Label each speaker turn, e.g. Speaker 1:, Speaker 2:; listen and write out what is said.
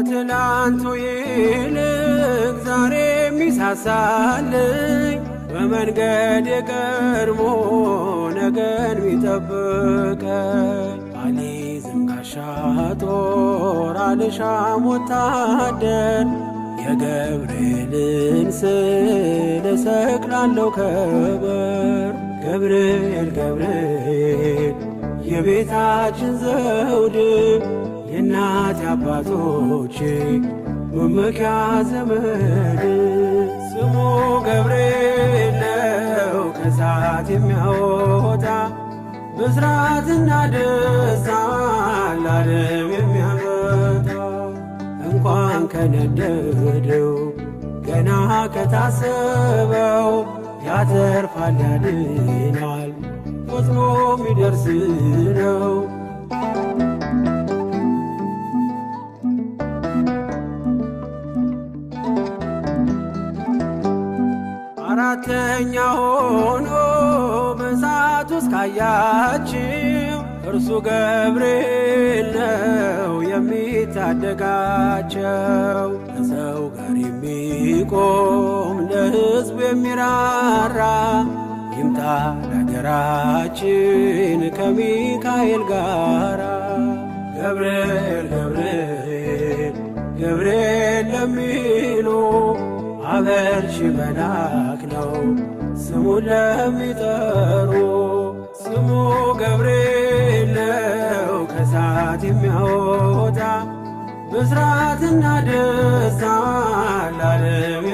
Speaker 1: ከትላንቱ ይልቅ ዛሬ የሚሳሳልኝ በመንገድ የቀድሞ ነገን ሚጠብቀኝ አልይዝም ጋሻ ጦር አልሻም ወታደር የገብርኤልን ስዕል እሰቅላለሁ ከበር ገብርኤል ገብርኤል የቤታችን ዘውድ የእናት አባቶቼ መመኪያ ዘመድ ስሙ ገብርኤል ነው ከእሳት የሚያወጣ ብስራትና ደስታ ለዓለም የሚያመጣ እንኳን ከነደደው ገና ከታሰበው ያተርፋል ያድናል ፈጥኖ ሚደርስ ነው። አራተኛ ሆኖ በእሳት ውስጥ ካያችው እርሱ ገብርኤል ነው የሚታደጋቸው ከሰው ጋር የሚቆም ለሕዝብ የሚራራ ይምጣ ለአገራችን ከሚካኤል ጋራ ገብርኤል ገብርኤል ገብርኤል ለሚሉ አበርሺ መልአክ ነው ስሙን ለሚጠሩ ስሙ ገብርኤል ነው ከእሳት የሚያወጣ ብስራትና ደስታ ለዓለም